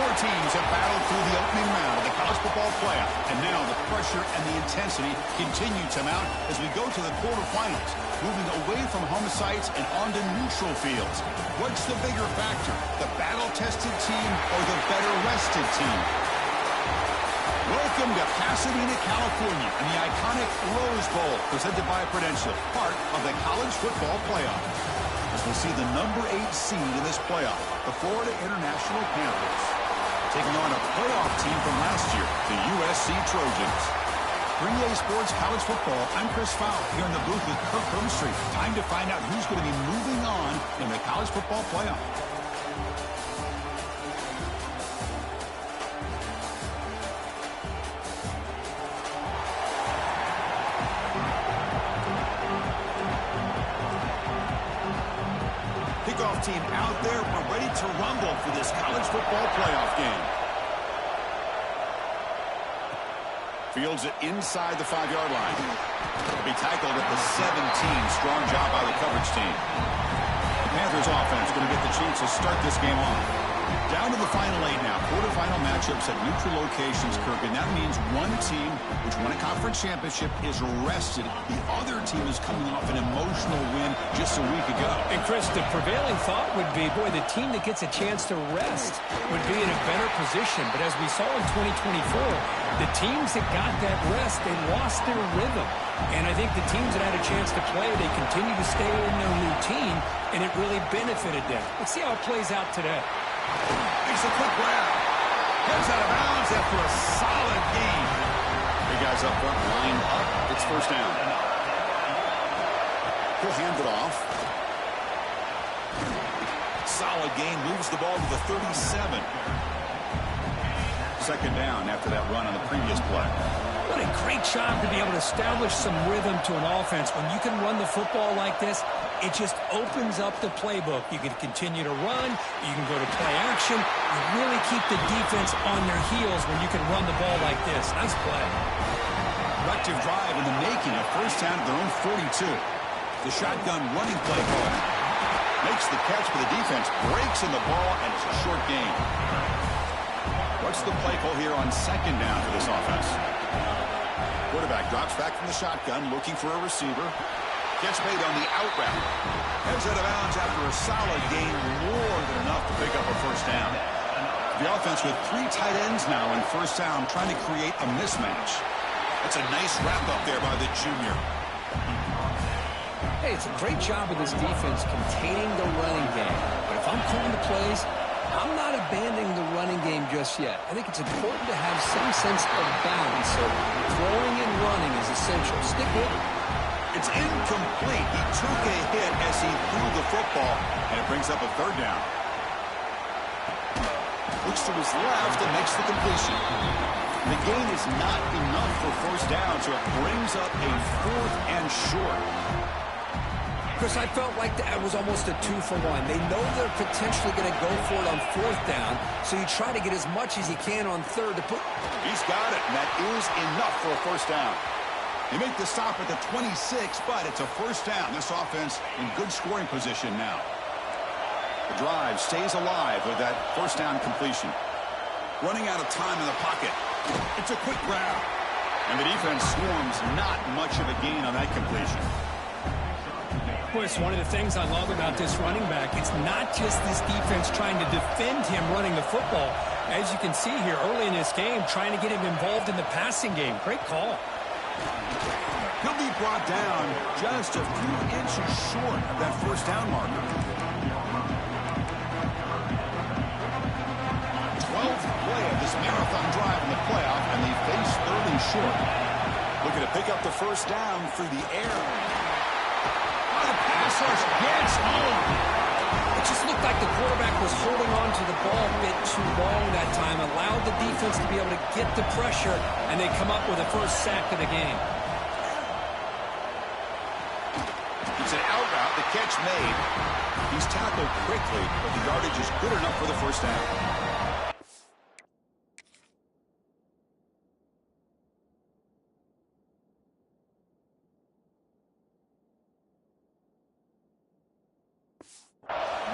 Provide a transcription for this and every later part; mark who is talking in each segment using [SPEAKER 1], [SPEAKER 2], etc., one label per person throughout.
[SPEAKER 1] Four teams have battled through the opening round of the college football playoff, and now the pressure and the intensity continue to mount as we go to the quarterfinals, moving away from home sites and onto neutral fields. What's the bigger factor, the battle-tested team or the better-rested team? Welcome to Pasadena, California, and the iconic Rose Bowl, presented by Prudential, part of the college football playoff. As we see the number 8 seed in this playoff, the Florida International Panthers, taking on a playoff team from last year, the USC Trojans. 3A Sports College Football, I'm Chris Fowler here in the booth with Kirk Hermstreet. Time to find out who's going to be moving on in the college football playoff. Kickoff team out there. We're ready to rumble for this college football playoff game. Fields it inside the 5-yard line. He'll be tackled at the 17. Strong job by the coverage team. The Panthers offense going to get the chance to start this game off. Down to the final 8 now. Quarterfinal matchups at neutral locations, Kirk, and that means one team which won a conference championship is rested. The other team is coming off an emotional win just a week ago.
[SPEAKER 2] And Chris, the prevailing thought would be, boy, the team that gets a chance to rest would be in a better position. But as we saw in 2024, the teams that got that rest, they lost their rhythm. And I think the teams that had a chance to play, they continue to stay in their routine, and it really benefited them. Let's see how it plays out today.
[SPEAKER 1] Makes a quick grab. Heads out of bounds after a solid gain. Big guys up front, lined up. It's first down. He'll hand it off. Solid gain, moves the ball to the 37. Second down after that run on the previous play.
[SPEAKER 2] What a great job to be able to establish some rhythm to an offense. When you can run the football like this, it just opens up the playbook. You can continue to run. You can go to play action. You really keep the defense on their heels when you can run the ball like this. Nice play.
[SPEAKER 1] Productive drive in the making, a first down at their own 42. The shotgun running play call. Makes the catch, but the defense breaks in the ball, and it's a short gain. What's the play call here on second down for this offense? Quarterback drops back from the shotgun, looking for a receiver. Catch made on the out route. Heads out of bounds after a solid gain, more than enough to pick up a first down. The offense with 3 tight ends now in first down, trying to create a mismatch. That's a nice wrap-up there by the junior.
[SPEAKER 2] Hey, it's a great job of this defense containing the running game. But if I'm calling the plays, I'm not abandoning the running game just yet. I think it's important to have some sense of balance. So throwing and running is essential. Stick with it.
[SPEAKER 1] It's incomplete. He took a hit as he threw the football, and it brings up a third down. Looks to his left and makes the completion. The gain is not enough for first down, so it brings up a 4th and short.
[SPEAKER 2] Chris, I felt like that was almost a 2-for-1. They know they're potentially going to go for it on 4th down, so you try to get as much as you can on 3rd to put.
[SPEAKER 1] He's got it, and that is enough for a first down. They make the stop at the 26, but it's a first down. This offense in good scoring position now. The drive stays alive with that first down completion. Running out of time in the pocket. It's a quick grab. And the defense swarms, not much of a gain on that completion.
[SPEAKER 2] Boy, it's one of the things I love about this running back. It's not just this defense trying to defend him running the football. As you can see here early in this game, trying to get him involved in the passing game. Great call.
[SPEAKER 1] He'll be brought down just a few inches short of that first down marker. 12th play of this marathon drive in the playoff, and they face 3rd and short. Looking to pick up the first down through the air. The pass rush gets home.
[SPEAKER 2] It just looked like the quarterback was holding on to the ball a bit too long that time, allowed the defense to be able to get the pressure, and they come up with the first sack of the game.
[SPEAKER 1] It's an out route, the catch made. He's tackled quickly, but the yardage is good enough for the first down.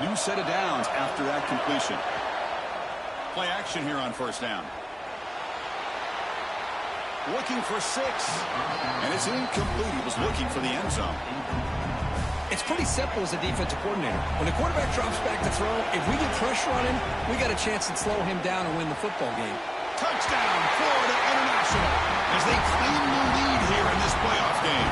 [SPEAKER 1] New set of downs after that completion. Play action here on first down. Looking for 6. And it's incomplete. He was looking for the end zone.
[SPEAKER 2] It's pretty simple as a defensive coordinator. When the quarterback drops back to throw, if we get pressure on him, we got a chance to slow him down and win the football game.
[SPEAKER 1] Touchdown, Florida International, as they claim the lead here in this playoff game.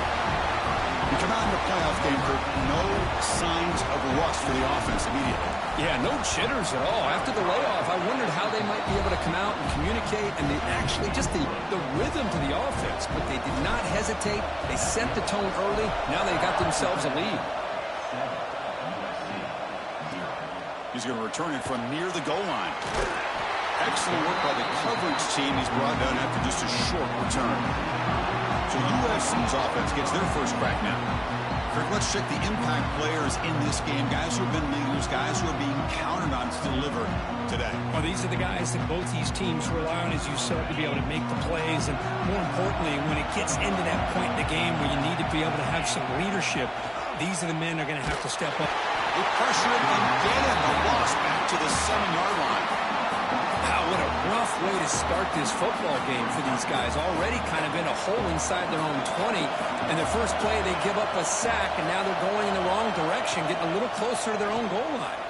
[SPEAKER 1] We come out in the playoff game for no signs of rust for the offense immediately.
[SPEAKER 2] Yeah, no jitters at all. After the layoff, I wondered how they might be able to come out and communicate and actually just the rhythm to the offense. But they did not hesitate. They set the tone early. Now they got themselves a lead.
[SPEAKER 1] He's going to return it from near the goal line. Excellent work by the coverage team. He's brought down after just a short return. So USC's offense gets their first crack now. Kirk, let's check the impact players in this game. Guys who have been leaders, guys who are being counted on to deliver today.
[SPEAKER 2] Well, these are the guys that both these teams rely on, as you said, to be able to make the plays. And more importantly, when it gets into that point in the game where you need to be able to have some leadership, these are the men that are going to have to step up.
[SPEAKER 1] They pressure him again. The loss back to the 7-yard line.
[SPEAKER 2] Wow, what a rough way to start this football game for these guys. Already kind of in a hole inside their own 20. And their first play, they give up a sack, and now they're going in the wrong direction, getting a little closer to their own goal line.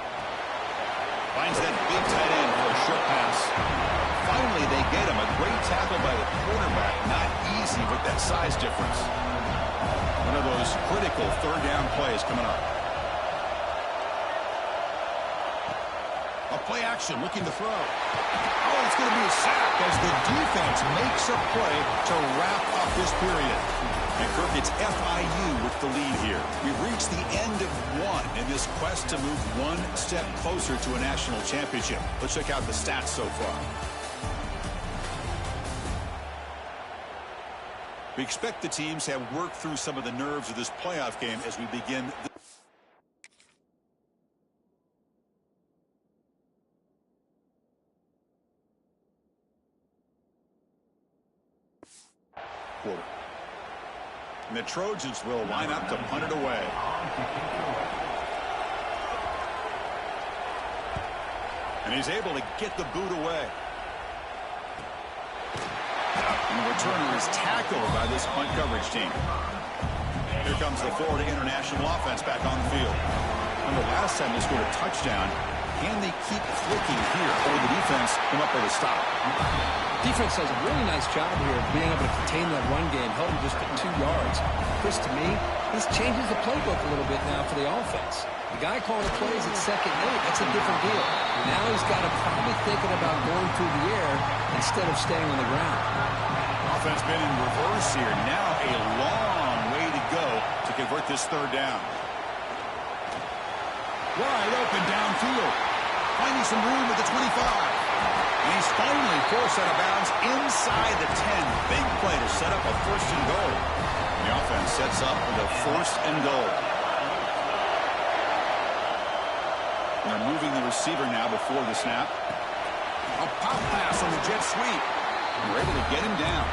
[SPEAKER 1] Finds that big tight end for a short pass. Finally, they get him. A great tackle by the quarterback. Not easy with that size difference. One of those critical third down plays coming up. A play action, looking to throw. Oh, it's going to be a sack as the defense makes a play to wrap up this period. And Kirk, it's FIU with the lead here. We've reached the end of one in this quest to move one step closer to a national championship. Let's check out the stats so far. We expect the teams have worked through some of the nerves of this playoff game as we begin the quarter. And the Trojans will line up to punt it away. And he's able to get the boot away. And the returner is tackled by this punt coverage team. Here comes the Florida International offense back on the field. Remember, last time they scored a touchdown. Can they keep clicking here, or the defense come up with a stop?
[SPEAKER 2] Defense does a really nice job here of being able to contain that run game, held him just at 2 yards. Chris, to me, this changes the playbook a little bit now for the offense. The guy calling the plays at 2nd and 8, that's a different deal. Now he's got to probably thinking about going through the air instead of staying on the ground.
[SPEAKER 1] Offense been in reverse here. Now a long way to go to convert this third down. Wide open downfield. Finding some room at the 25. And he's finally forced out of bounds inside the 10. Big play to set up a 1st and goal. The offense sets up with a 1st and goal. And they're moving the receiver now before the snap. A pop pass on the jet sweep. And they're able to get him down.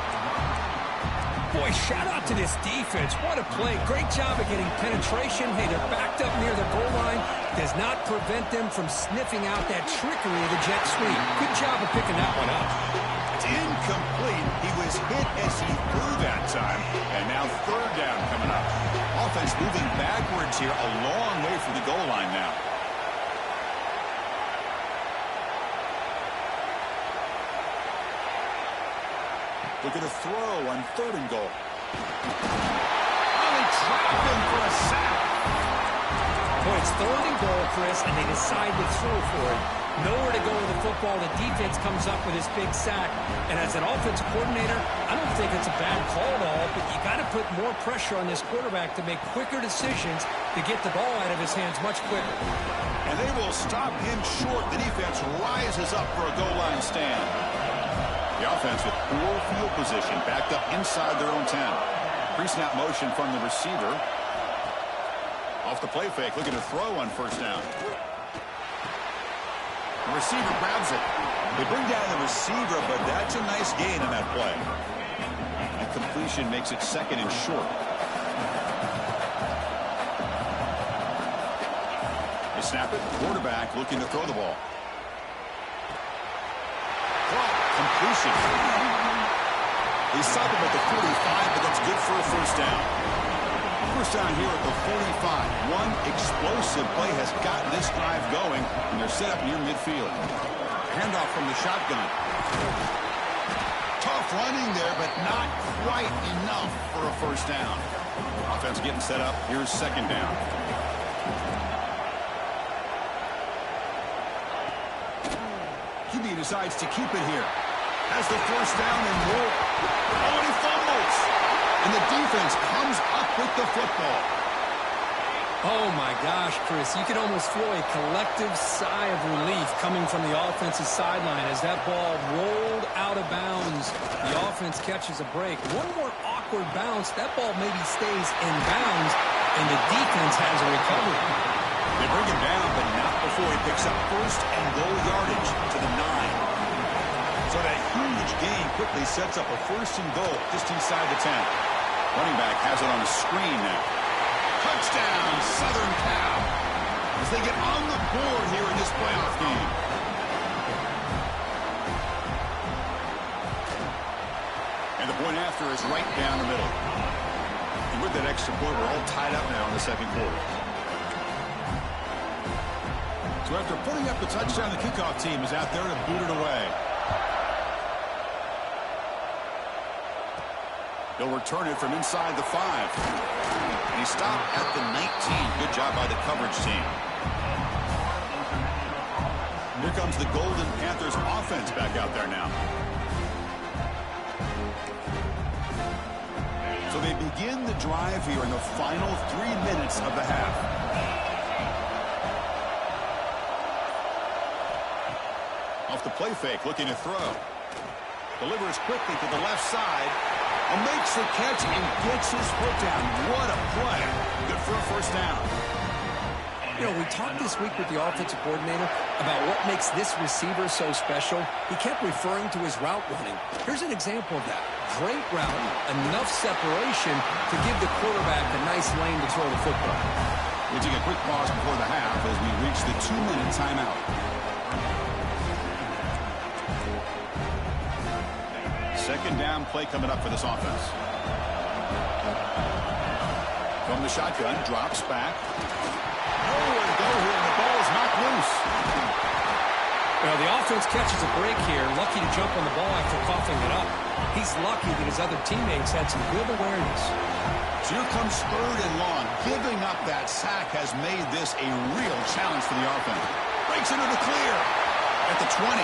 [SPEAKER 2] Boy, shout out to this defense. What a play. Great job of getting penetration. Hey, they're backed up near the goal line. Does not prevent them from sniffing out that trickery of the jet sweep. Good job of picking that one up.
[SPEAKER 1] It's incomplete. He was hit as he threw that time. And now third down coming up. Offense moving backwards here. A long way from the goal line now. Looking to throw on 3rd and goal. Oh, they trapped him for a sack.
[SPEAKER 2] Boy, it's 3rd and goal, Chris, and they decide to throw for it. Nowhere to go with the football. The defense comes up with this big sack. And as an offensive coordinator, I don't think it's a bad call at all, but you got to put more pressure on this quarterback to make quicker decisions to get the ball out of his hands much quicker.
[SPEAKER 1] And they will stop him short. The defense rises up for a goal line stand. The offense with poor field position, backed up inside their own 10. Pre-snap motion from the receiver. Off the play fake, looking to throw on 1st down. The receiver grabs it. They bring down the receiver, but that's a nice gain on that play. And completion makes it 2nd and short. They snap it. Quarterback looking to throw the ball. caught. Completion. They stop him at the 45, but that's good for a first down. First down here at the 45. One explosive play has gotten this drive going, and they're set up near midfield. Handoff from the shotgun. Tough running there, but not quite enough for a first down. Offense getting set up. Here's second down. QB decides to keep it here. Has the first down and more. Oh, and he fumbles. And the defense comes up with the football.
[SPEAKER 2] Oh, my gosh, Chris. You could almost feel a collective sigh of relief coming from the offensive sideline as that ball rolled out of bounds. The offense catches a break. One more awkward bounce. That ball maybe stays in bounds, and the defense has a recovery.
[SPEAKER 1] They bring him down, but not before he picks up first and goal yardage to the 9. So that huge gain quickly sets up a first and goal just inside the 10. Running back has it on the screen now. Touchdown, Southern Cal, as they get on the board here in this playoff game. And the point after is right down the middle. And with that extra point, we're all tied up now in the second quarter. So after putting up the touchdown, the kickoff team is out there to boot it away. They'll return it from inside the 5. And he stopped at the 19. Good job by the coverage team. Here comes the Golden Panthers offense back out there now. So they begin the drive here in the final 3 minutes of the half. Off the play fake, looking to throw. Delivers quickly to the left side. And makes the catch and gets his foot down. What a play. Good for a first down.
[SPEAKER 2] You know, we talked this week with the offensive coordinator about what makes this receiver so special. He kept referring to his route running. Here's an example of that. Great route, enough separation to give the quarterback a nice lane to throw the football.
[SPEAKER 1] We take a quick pause before the half as we reach the 2-minute timeout. Second down play coming up for this offense. From the shotgun, drops back. Nowhere to go here, and the ball is knocked loose.
[SPEAKER 2] Well, the offense catches a break here. Lucky to jump on the ball after coughing it up. He's lucky that his other teammates had some good awareness.
[SPEAKER 1] So here comes third and long. Giving up that sack has made this a real challenge for the offense. Breaks into the clear at the 20.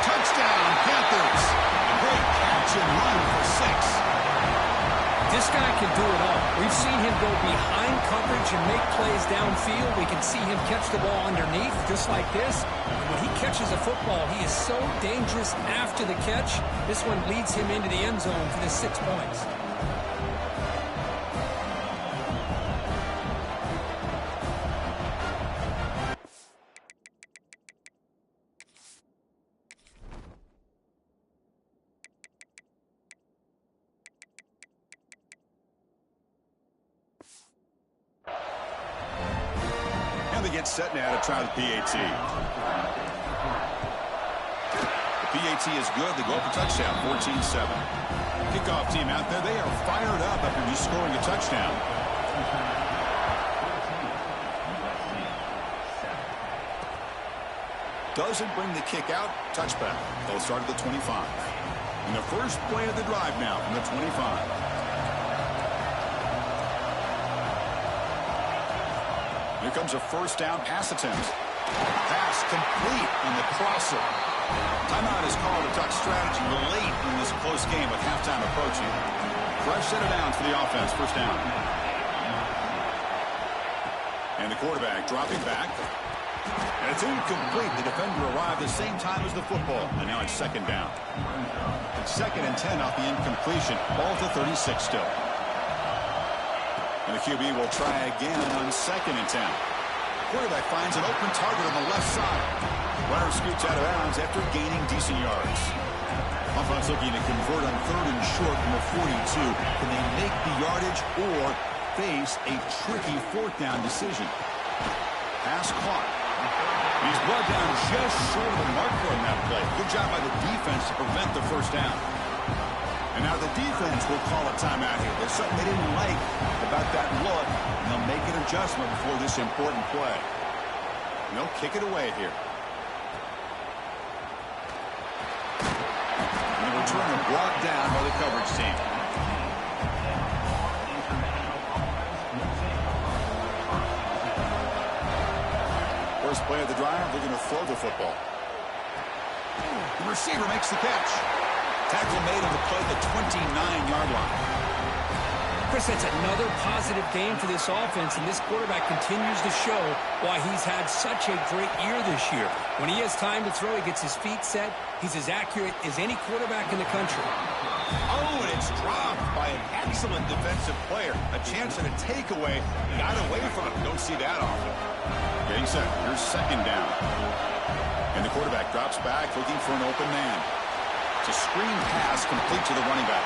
[SPEAKER 1] Touchdown, Panthers. A great catch and run for 6.
[SPEAKER 2] This guy can do it all. We've seen him go behind coverage and make plays downfield. We can see him catch the ball underneath, just like this. And when he catches a football, he is so dangerous after the catch. This one leads him into the end zone for the 6 points.
[SPEAKER 1] Get set now to try the PAT. The PAT is good. They go up a touchdown, 14-7. Kickoff team out there, they are fired up after just scoring a touchdown. Doesn't bring the kick out. Touchback. They'll start at the 25. And the first play of the drive now from the 25. Here comes a first down pass attempt. Pass complete on the crosser. Timeout is called to talk strategy late in this close game with halftime approaching. Fresh set of downs for the offense. First down. And the quarterback dropping back. And it's incomplete. The defender arrived the same time as the football. And now it's second down. It's 2nd and 10 off the incompletion. Ball to 36 still. And the QB will try again on 2nd and 10. Quarterback finds an open target on the left side. Runner scoots out of bounds after gaining decent yards. Offense looking to convert on 3rd and short from the 42. Can they make the yardage or face a tricky 4th down decision? Pass caught. He's brought down just short of the marker on that play. Good job by the defense to prevent the first down. And now the defense will call a timeout here. There's something they didn't like about that look, and they'll make an adjustment before this important play. And they'll kick it away here. And the returner brought down by the coverage team. First play of the drive, they're going to throw the football. The receiver makes the catch. Tackle made on the play at the 29-yard line.
[SPEAKER 2] Chris, that's another positive game for this offense, and this quarterback continues to show why he's had such a great year this year. When he has time to throw, he gets his feet set. He's as accurate as any quarterback in the country.
[SPEAKER 1] Oh, and it's dropped by an excellent defensive player. A chance at a takeaway. Got away from it. Don't see that often. Getting set. Here's second down. And the quarterback drops back looking for an open man. It's a screen pass complete to the running back.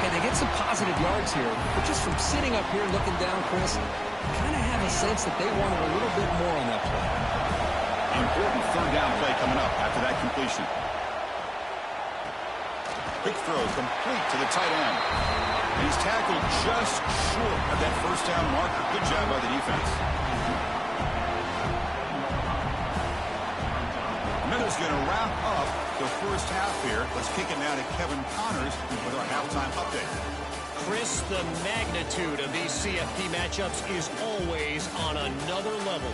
[SPEAKER 2] And they get some positive yards here, but just from sitting up here looking down, Chris, you kind of have a sense that they wanted a little bit more on that play.
[SPEAKER 1] Important third down play coming up after that completion. Quick throw complete to the tight end. And he's tackled just short of that first down marker. Good job by the defense. Miller's going to wrap up the first half here. Let's kick it now to Kevin Connors with our halftime update.
[SPEAKER 3] Chris, the magnitude of these CFP matchups is always on another level.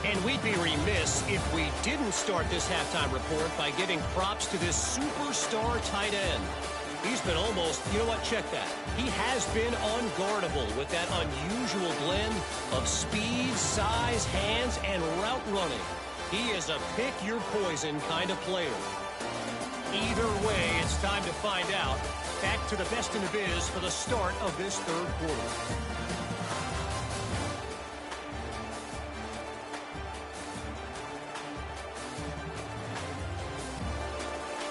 [SPEAKER 3] And we'd be remiss if we didn't start this halftime report by giving props to this superstar tight end. He's been almost, you know what, check that. He has been unguardable with that unusual blend of speed, size, hands, and route running. He is a pick-your-poison kind of player. Either way, it's time to find out. Back to the best in the biz for the start of this third quarter.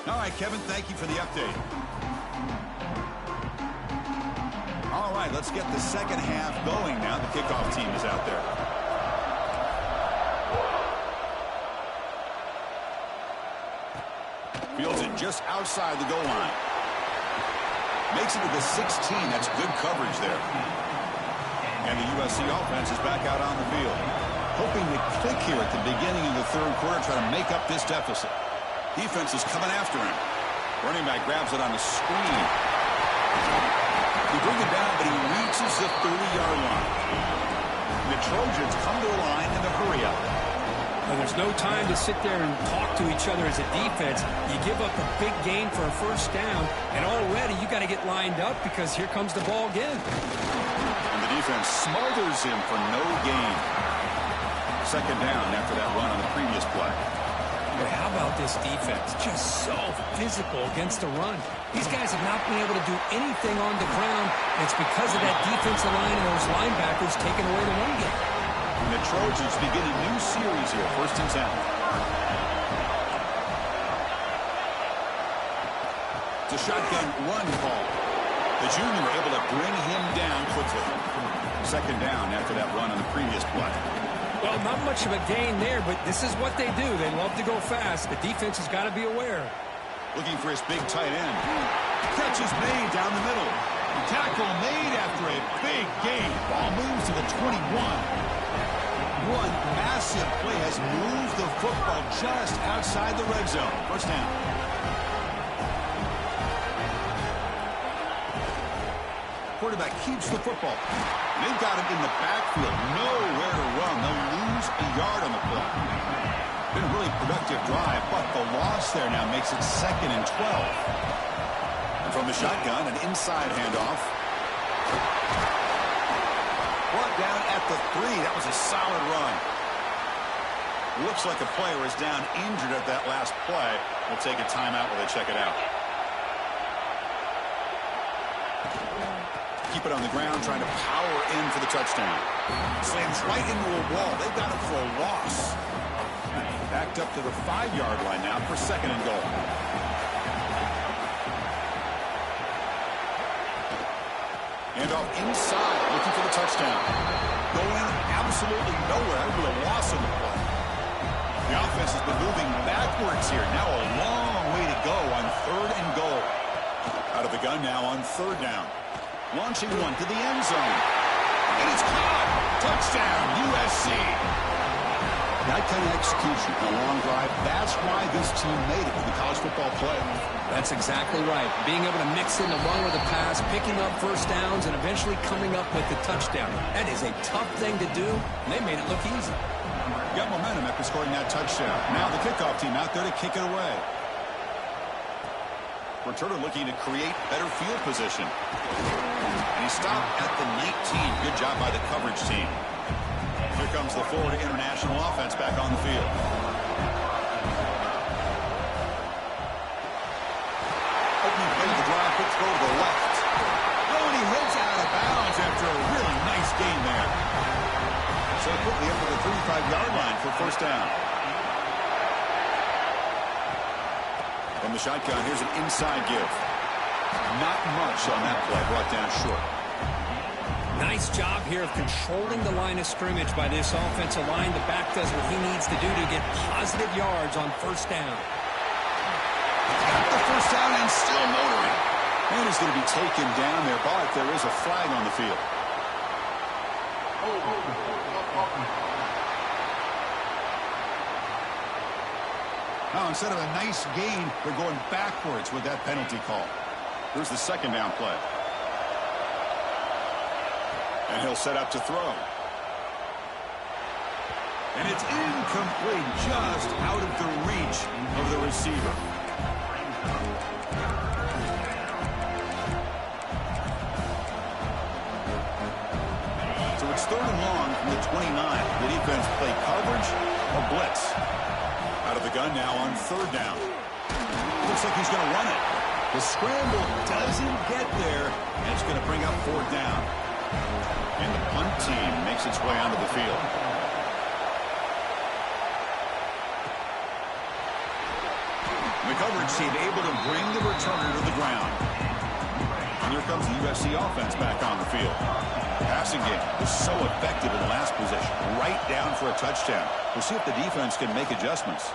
[SPEAKER 1] All right, Kevin, thank you for the update. All right, let's get the second half going now. The kickoff team is out there. Fields it just outside the goal line. Makes it to the 16. That's good coverage there. And the USC offense is back out on the field. Hoping to click here at the beginning of the third quarter, try to make up this deficit. Defense is coming after him. Running back grabs it on the screen. He brings it down, but he reaches the 30-yard line. And the Trojans come to the line in the hurry up.
[SPEAKER 2] Well, there's no time to sit there and talk to each other as a defense. You give up a big gain for a first down, and already you got to get lined up because here comes the ball again.
[SPEAKER 1] And the defense smothers him for no gain. Second down after that run on the previous play.
[SPEAKER 2] But how about this defense? Just so physical against the run. These guys have not been able to do anything on the ground. It's because of that defensive line and those linebackers taking away the run game.
[SPEAKER 1] And the Trojans begin a new series here, 1st and 10. It's a shotgun run call. The junior able to bring him down quickly. Second down after that run on the previous play.
[SPEAKER 2] Well, not much of a gain there, but this is what they do. They love to go fast. The defense has got to be aware.
[SPEAKER 1] Looking for his big tight end. Catch is made down the middle. Tackle made after a big gain. Ball moves to the 21. One massive play has moved the football just outside the red zone. First down. Quarterback keeps the football. They've got him in the backfield. Nowhere to run. They'll lose a yard on the play. Been a really productive drive, but the loss there now makes it 2nd and 12. And from the shotgun, an inside handoff. Brought down at the 3. That was a solid run. Looks like a player is down injured at that last play. We'll take a timeout while they check it out. Keep it on the ground, trying to power in for the touchdown. Slams right into a wall. They've got it for a loss. Backed up to the 5-yard line now for 2nd and goal. Handoff inside, looking for the touchdown. Going absolutely nowhere with a loss on the play. The offense has been moving backwards here. Now a long way to go on 3rd and goal. Out of the gun now on 3rd down. Launching one to the end zone. And it's caught. Touchdown, USC. That kind of execution, a long drive, that's why this team made it to the college football playoff.
[SPEAKER 2] That's exactly right. Being able to mix in along with the pass, picking up first downs, and eventually coming up with the touchdown. That is a tough thing to do, and they made it look easy.
[SPEAKER 1] Got momentum after scoring that touchdown. Now the kickoff team out there to kick it away. Returner looking to create better field position. And he stopped at the 19. Good job by the coverage team. Here comes the Florida International offense back on the field. Opening play of the drive, quick throw to the left. Oh, and he heads out of bounds after a really nice gain there. So quickly up to the 35-yard line for first down. From the shotgun, here's an inside give. Not much on that play, brought down short.
[SPEAKER 2] Nice job here of controlling the line of scrimmage by this offensive line. The back does what he needs to do to get positive yards on first down.
[SPEAKER 1] Got the first down and still motoring. And he's going to be taken down there, but there is a flag on the field. Now, instead of a nice gain, they're going backwards with that penalty call. Here's the second down play. And he'll set up to throw. And it's incomplete, just out of the reach of the receiver. So it's 3rd and long from the 29. The defense play coverage or blitz. Out of the gun now on 3rd down. Looks like he's going to run it. The scramble doesn't get there, and it's going to bring up 4th down. And the punt team makes its way onto the field. The coverage team able to bring the returner to the ground. And here comes the USC offense back on the field. The passing game was so effective in the last possession. Right down for a touchdown. We'll see if the defense can make adjustments.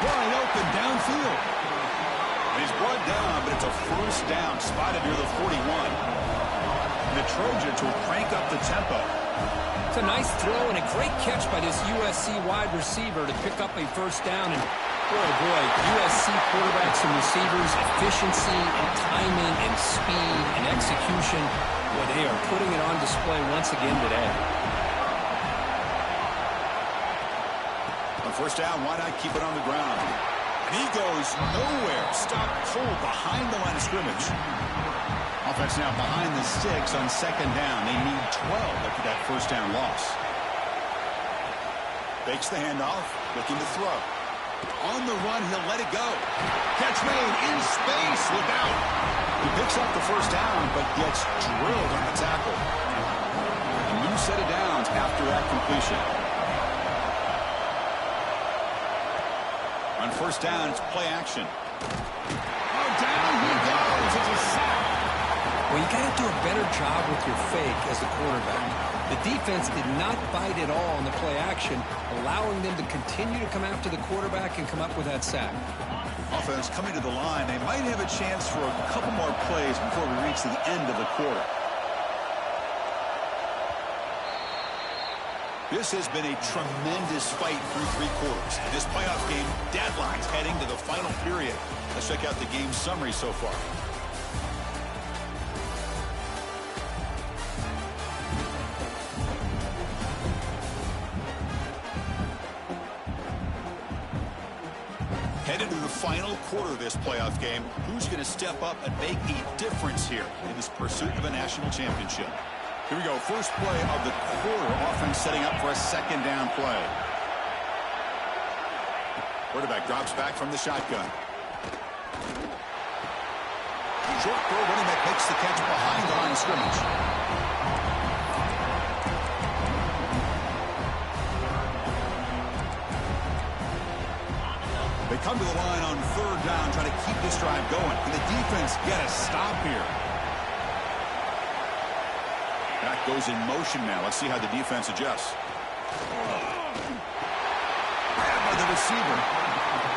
[SPEAKER 1] Wide open downfield. And he's brought down, but it's a first down spotted near the 41. And the Trojans will crank up the tempo.
[SPEAKER 2] It's a nice throw and a great catch by this USC wide receiver to pick up a first down. And boy, USC quarterbacks and receivers, efficiency and timing and speed and execution, well, they are putting it on display once again today.
[SPEAKER 1] On first down, why not keep it on the ground? And he goes nowhere. Stop cold behind the line of scrimmage. Offense now behind the sticks on 2nd down. They need 12 after that first down loss. Fakes the handoff, looking to throw. On the run, he'll let it go. Catch made in space. Look out. He picks up the first down, but gets drilled on the tackle. A new set of downs after that completion. On first down, it's play action. Oh, down he goes. It's a sack.
[SPEAKER 2] Well, you got to do a better job with your fake as a quarterback. The defense did not bite at all on the play action, allowing them to continue to come after the quarterback and come up with that sack.
[SPEAKER 1] Offense coming to the line. They might have a chance for a couple more plays before we reach the end of the quarter. This has been a tremendous fight through 3 quarters. This playoff game, deadlines heading to the final period. Let's check out the game summary so far. Headed to the final quarter of this playoff game, who's going to step up and make a difference here in this pursuit of a national championship? Here we go, first play of the quarter. Offense setting up for a 2nd down play. Quarterback drops back from the shotgun. Short throw, running back makes the catch behind the line of scrimmage. They come to the line on 3rd down, trying to keep this drive going. Can the defense get a stop here? That goes in motion now. Let's see how the defense adjusts. the receiver.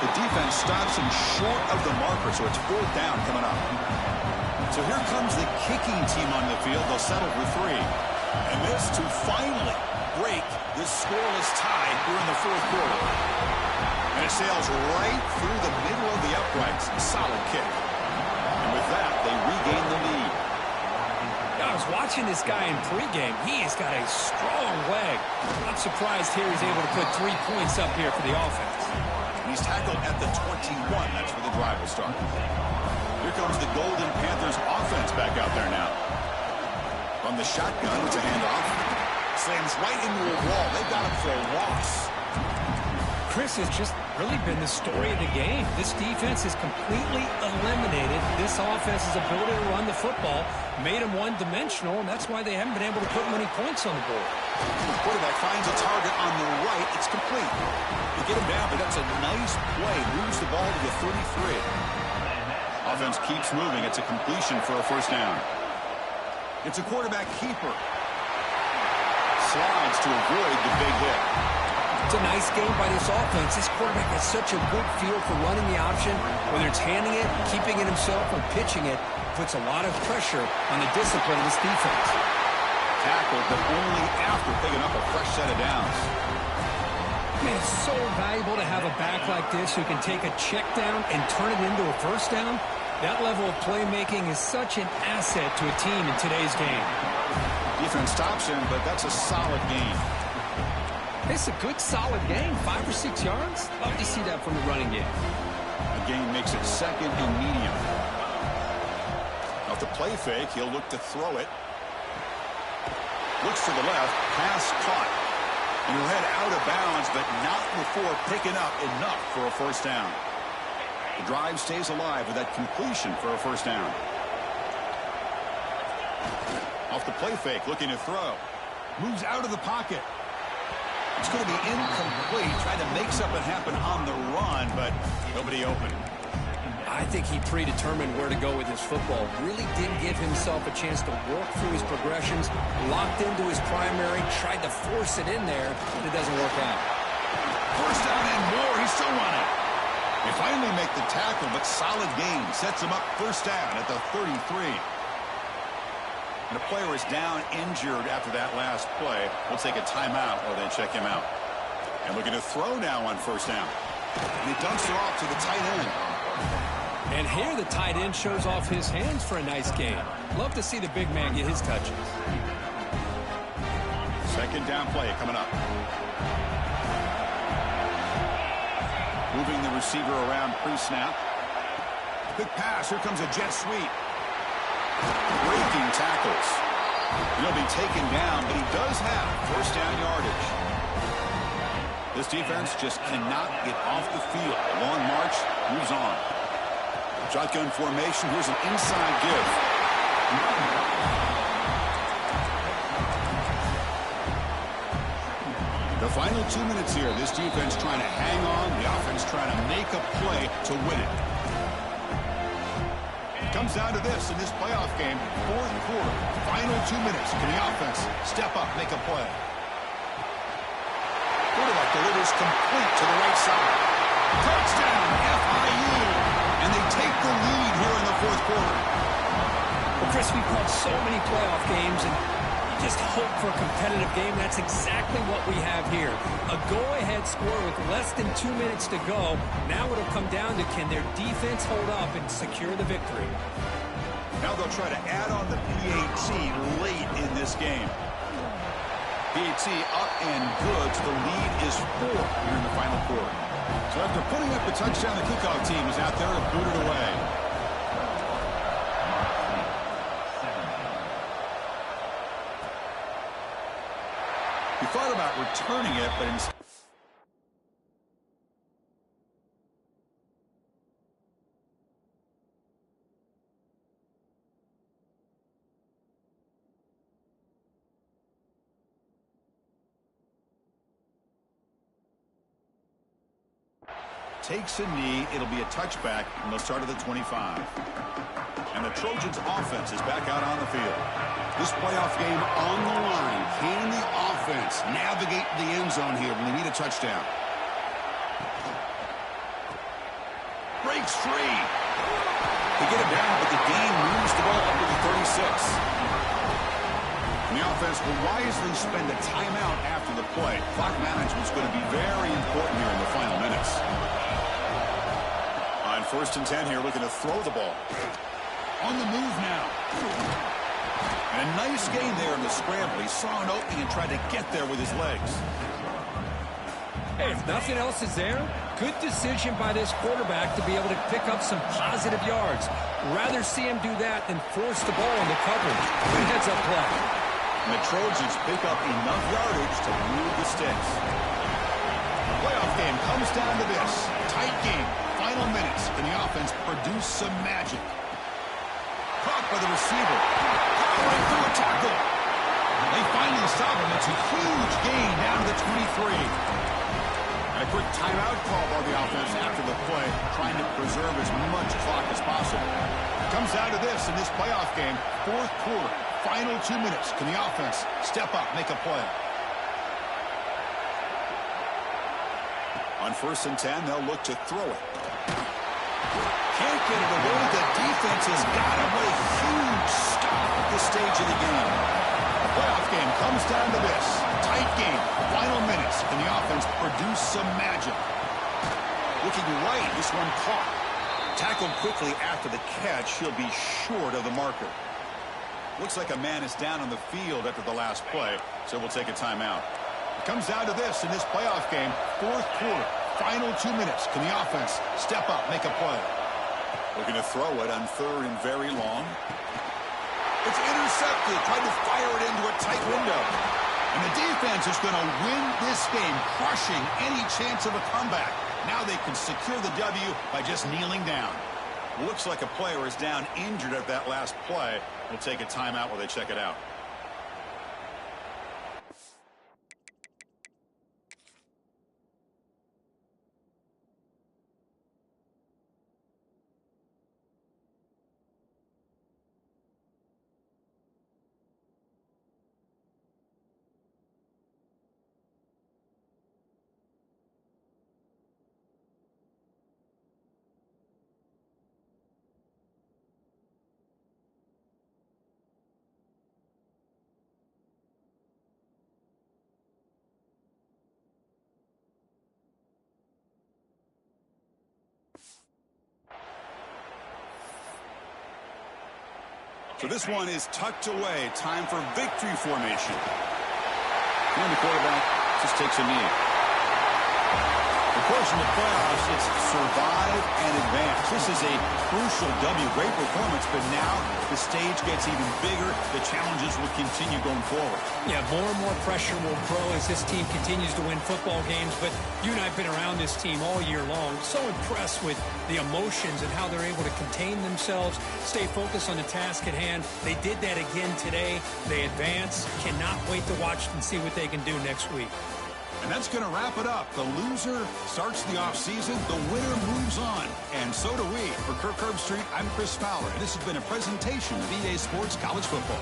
[SPEAKER 1] The defense stops him short of the marker, so it's 4th down coming up. So here comes the kicking team on the field. They'll settle for 3. And this to finally break this scoreless tie here in the 4th quarter. And it sails right through the middle of the uprights. Solid kick. And with that, they regain the lead.
[SPEAKER 2] I was watching this guy in pregame. He has got a strong leg. Not surprised here he's able to put 3 points up here for the offense.
[SPEAKER 1] He's tackled at the 21. That's where the drive will start. Here comes the Golden Panthers offense back out there now. From the shotgun, it's a handoff. Slams right into a wall. They've got him for a loss.
[SPEAKER 2] Chris has just really been the story of the game. This defense has completely eliminated this offense's ability to run the football, made them one-dimensional, and that's why they haven't been able to put many points on the board.
[SPEAKER 1] The quarterback finds a target on the right. It's complete. They get him down, but that's a nice play. Moves the ball to the 33. Offense keeps moving. It's a completion for a 1st down. It's a quarterback keeper. Slides to avoid the big hit.
[SPEAKER 2] It's a nice game by this offense. This quarterback has such a good feel for running the option. Whether it's handing it, keeping it himself, or pitching it, puts a lot of pressure on the discipline of this defense.
[SPEAKER 1] Tackled, but only after picking up a fresh set of downs.
[SPEAKER 2] Man, it's so valuable to have a back like this who can take a check down and turn it into a 1st down. That level of playmaking is such an asset to a team in today's game.
[SPEAKER 1] Defense stops him, but that's a solid game.
[SPEAKER 2] It's a good, solid game. 5 or 6 yards. Love to see that from the running game.
[SPEAKER 1] The game makes it 2nd and medium. Off the play fake, he'll look to throw it. Looks to the left. Pass caught. And he'll head out of bounds, but not before picking up enough for a 1st down. The drive stays alive with that completion for a 1st down. Off the play fake, looking to throw. Moves out of the pocket. It's going to be incomplete. Tried to make something happen on the run, but nobody open.
[SPEAKER 2] I think he predetermined where to go with his football. Really didn't give himself a chance to work through his progressions. Locked into his primary. Tried to force it in there, but it doesn't work out.
[SPEAKER 1] 1st down and more. He's still running. They finally make the tackle, but solid gain. Sets him up 1st down at the 33. And the player is down injured after that last play. We'll take a timeout or they check him out. And looking to throw now on 1st down. And he dumps it off to the tight end.
[SPEAKER 2] And here the tight end shows off his hands for a nice game. Love to see the big man get his touches.
[SPEAKER 1] 2nd down play coming up. Moving the receiver around pre-snap. Quick pass. Here comes a jet sweep. Breaking tackles. He'll be taken down, but he does have 1st down yardage. This defense just cannot get off the field. Long march, moves on. Shotgun formation. Here's an inside give. The final 2 minutes here. This defense trying to hang on. The offense trying to make a play to win it. Comes down to this in this playoff game. 4th quarter. Final 2 minutes. Can the offense step up, make a play? Quarterback delivers complete to the right side. Touchdown, FIU. And they take the lead here in the 4th quarter.
[SPEAKER 2] Well, Chris, we've called so many playoff games, and you just hope for a competitive game. That's exactly what we have here. A go-ahead score with less than 2 minutes to go. Now it'll come down to can their defense hold up and secure the victory.
[SPEAKER 1] Now they'll try to add on the PAT late in this game. PAT up and good, so the lead is 4 here in the final quarter. So after putting up the touchdown, the kickoff team is out there to boot it away. He thought about returning it, but instead... takes a knee. It'll be a touchback, and they'll start at the 25. And the Trojans' offense is back out on the field. This playoff game on the line. Can the offense navigate the end zone here when they need a touchdown? breaks free. They get it down, but the game moves the ball up to the 36. And the offense will wisely spend a timeout after the play. Clock management is going to be very important here in the final minutes. On 1st and 10 here, looking to throw the ball. On the move now. And a nice gain there in the scramble. He saw an opening and tried to get there with his legs.
[SPEAKER 2] Hey, if nothing else is there, good decision by this quarterback to be able to pick up some positive yards. Rather see him do that than force the ball into coverage. Good heads-up play.
[SPEAKER 1] And the Trojans pick up enough yardage to move the sticks. The playoff game comes down to this. Tight game. Final minutes. Can the offense produce some magic? Caught by the receiver. Right through a tackle. They finally stop him. It's a huge gain down to the 23. And a quick timeout call by the offense after the play, trying to preserve as much clock as possible. It comes down to this in this playoff game, 4th quarter, final 2 minutes. Can the offense step up, make a play? On 1st and 10, they'll look to throw it. Can't get it away. The defense has got him with a huge stop at this stage of the game. The playoff game comes down to this. Tight game. Final minutes. Can the offense produce some magic? Looking right. This one caught. Tackled quickly after the catch. He'll be short of the marker. Looks like a man is down on the field after the last play, so we'll take a timeout. It comes down to this in this playoff game. 4th quarter. Final 2 minutes. Can the offense step up, make a play? Looking to throw it on 3rd and very long. It's intercepted. Tried to fire it into a tight window. And the defense is going to win this game, crushing any chance of a comeback. Now they can secure the W by just kneeling down. Looks like a player is down injured at that last play. We'll take a timeout while they check it out. So this one is tucked away. Time for victory formation. And the quarterback just takes a knee. Of course, in the playoffs, it's survive and advance. This is a crucial W. Great performance, but now the stage gets even bigger. The challenges will continue going forward.
[SPEAKER 2] Yeah, more and more pressure will grow as this team continues to win football games. But you and I have been around this team all year long. So impressed with the emotions and how they're able to contain themselves, stay focused on the task at hand. They did that again today. They advance. Cannot wait to watch and see what they can do next week.
[SPEAKER 1] And that's going to wrap it up. The loser starts the offseason. The winner moves on. And so do we. For Kirk Herbstreit, I'm Chris Fowler. And this has been a presentation of EA Sports College Football.